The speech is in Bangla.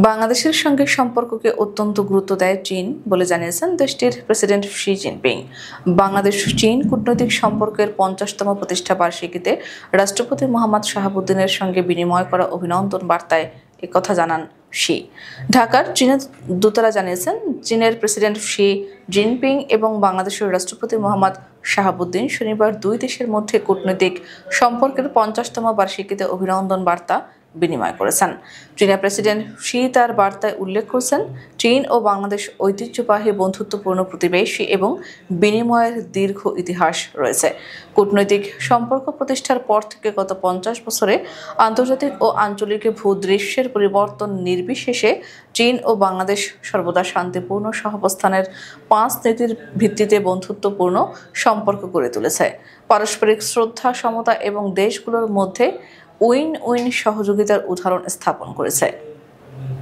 বাংলাদেশের সঙ্গে সম্পর্ককে অত্যন্ত গুরুত্ব দেয় চীন বলে জানিয়েছেন দেশটির প্রেসিডেন্ট শি জিনপিং। বাংলাদেশ চীন কূটনৈতিক সম্পর্কের 50তম প্রতিষ্ঠা বার্ষিকীতে রাষ্ট্রপতি মোহাম্মদ শাহাবুদ্দিনের সঙ্গে বিনিময় করা অভিনন্দন বার্তায় একথা জানান শি। ঢাকার চীনের দূতারা জানিয়েছেন, চীনের প্রেসিডেন্ট শি জিনপিং এবং বাংলাদেশের রাষ্ট্রপতি মোহাম্মদ শাহাবুদ্দিন শনিবার দুই দেশের মধ্যে কূটনৈতিক সম্পর্কের 50তম বার্ষিকীতে অভিনন্দন বার্তা বিনিময় করেছেন। চীনের প্রেসিডেন্ট শি তার বার্তায় উল্লেখ করেছেন, চীন ও বাংলাদেশ ঐতিহ্যবাহী বন্ধুত্বপূর্ণ প্রতিবেশী এবং বিনিময়ের দীর্ঘ ইতিহাস রয়েছে। কূটনৈতিক সম্পর্ক প্রতিষ্ঠার পর থেকে গত 50 বছরে আন্তর্জাতিক ও আঞ্চলিক ভূদৃশ্যের পরিবর্তন নির্বিশেষে চীন ও বাংলাদেশ সর্বদা শান্তিপূর্ণ সহাবস্থানের 5 নীতির ভিত্তিতে বন্ধুত্বপূর্ণ সম্পর্ক গড়ে তুলেছে। পারস্পরিক শ্রদ্ধা, সমতা এবং দেশগুলোর মধ্যে উইন উইন সহযোগিতার উদাহরণ স্থাপন করেছে।